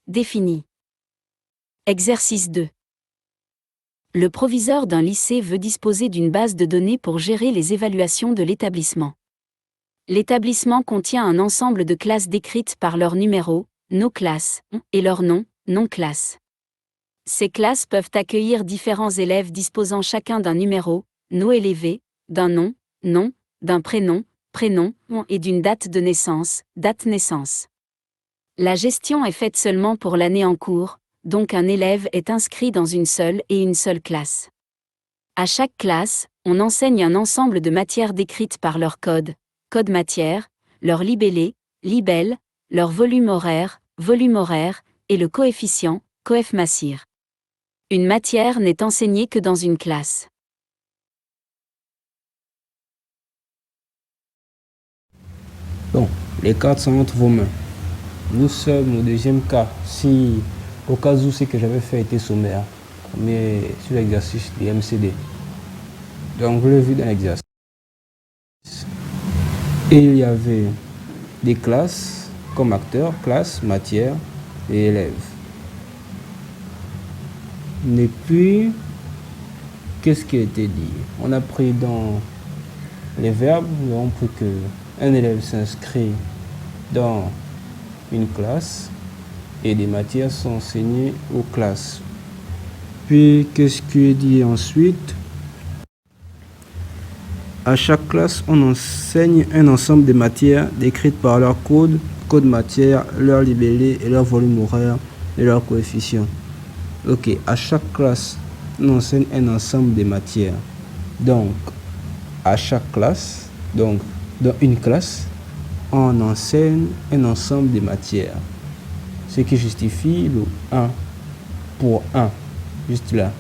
définie. Exercice 2. Le proviseur d'un lycée veut disposer d'une base de données pour gérer les évaluations de l'établissement. L'établissement contient un ensemble de classes décrites par leur numéro, nos classes, et leur nom, non-classe. Ces classes peuvent accueillir différents élèves disposant chacun d'un numéro, no élevé, d'un nom, nom, d'un prénom, prénom, et d'une date de naissance, date naissance. La gestion est faite seulement pour l'année en cours, donc un élève est inscrit dans une seule classe. À chaque classe, on enseigne un ensemble de matières décrites par leur code, code matière, leur libellé, libelle, leur volume horaire, et le coefficient, coef massir. Une matière n'est enseignée que dans une classe. Bon, les cartes sont entre vos mains. Nous sommes au deuxième cas. Si au cas où ce que j'avais fait était sommaire, mais sur l'exercice du MCD. Donc, vous l'avez vu dans l'exercice. Et il y avait des classes comme acteurs, classe, matière et élèves. Et puis, qu'est-ce qui a été dit? On a pris dans les verbes, nous avons pris qu'un élève s'inscrit dans une classe et des matières sont enseignées aux classes. Puis, qu'est-ce qui est dit ensuite? À chaque classe, on enseigne un ensemble de matières décrites par leur code matière, leur libellé et leur volume horaire et leur coefficient. Ok, à chaque classe, on enseigne un ensemble de matières. Donc, à chaque classe, donc dans une classe, on enseigne un ensemble de matières. Ce qui justifie le 1 pour 1, juste là.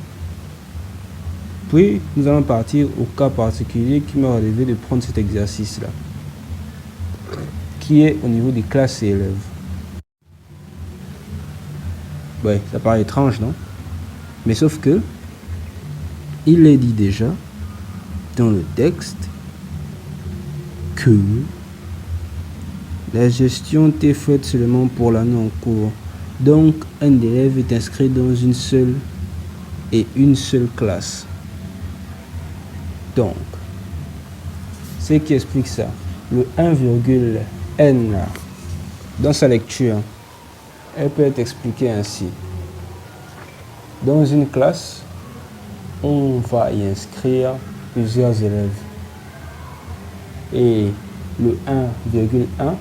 Puis, nous allons partir au cas particulier qui m'a relevé de prendre cet exercice-là, qui est au niveau des classes et élèves. Ouais, ça paraît étrange, non? Mais sauf que, il est dit déjà dans le texte que la gestion est faite seulement pour l'année en cours. Donc, un élève est inscrit dans une seule classe. Donc, ce qui explique ça, le 1,n dans sa lecture, elle peut être expliquée ainsi. Dans une classe, on va y inscrire plusieurs élèves. Et le 1,1,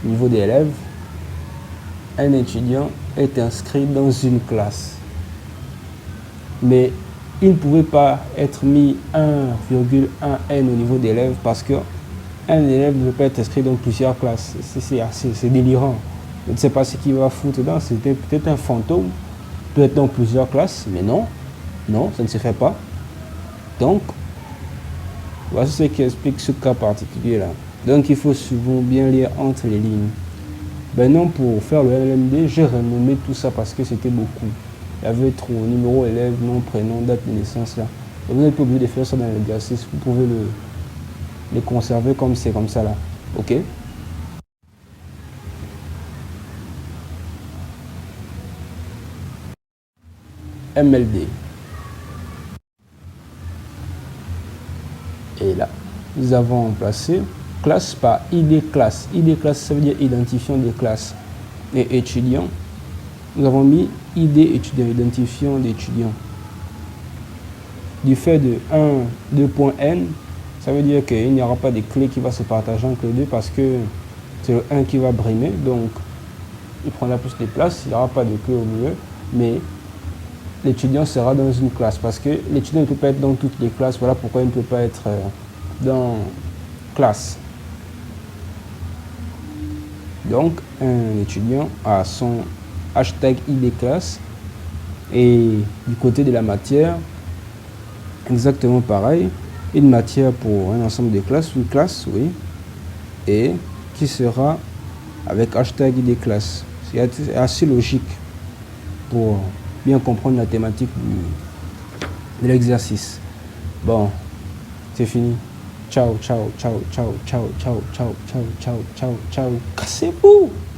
niveau d'élèves, un étudiant est inscrit dans une classe. Mais il ne pouvait pas être mis 1,1n au niveau d'élèves parce qu'un élève ne peut pas être inscrit dans plusieurs classes. C'est délirant. Je ne sais pas ce qu'il va foutre dedans. C'était peut-être un fantôme, peut-être dans plusieurs classes, mais non, ça ne se fait pas. Donc, voici ce qui explique ce cas particulier-là. Donc, il faut souvent bien lire entre les lignes. Maintenant, pour faire le LMD, j'ai renommé tout ça parce que c'était beaucoup. Il y avait trop numéro, élève, nom, prénom, date de naissance là. Donc, vous n'êtes pas obligé de faire ça dans l'exercice. Vous pouvez les conserver comme c'est comme ça là. Ok? MLD. Et là, nous avons remplacé classe par ID classe. ID classe, ça veut dire identifiant des classes. Et étudiant, nous avons mis ID étudiant, identifiant d'étudiant. Du fait de 2.n, ça veut dire qu'il n'y aura pas de clé qui va se partager entre les deux parce que c'est le 1 qui va brimer. Donc, il prendra plus de place, il n'y aura pas de clé au milieu. Mais l'étudiant sera dans une classe parce que l'étudiant ne peut pas être dans toutes les classes. Voilà pourquoi il ne peut pas être dans classe. Donc, un étudiant a son hashtag ID classe et du côté de la matière, exactement pareil. Une matière pour un ensemble de classes, une classe, oui, et qui sera avec hashtag ID classe. C'est assez logique pour bien comprendre la thématique de l'exercice. Bon, c'est fini. Ciao, ciao, ciao, ciao, ciao, ciao, ciao, ciao, ciao, ciao, ciao. Cassez-vous!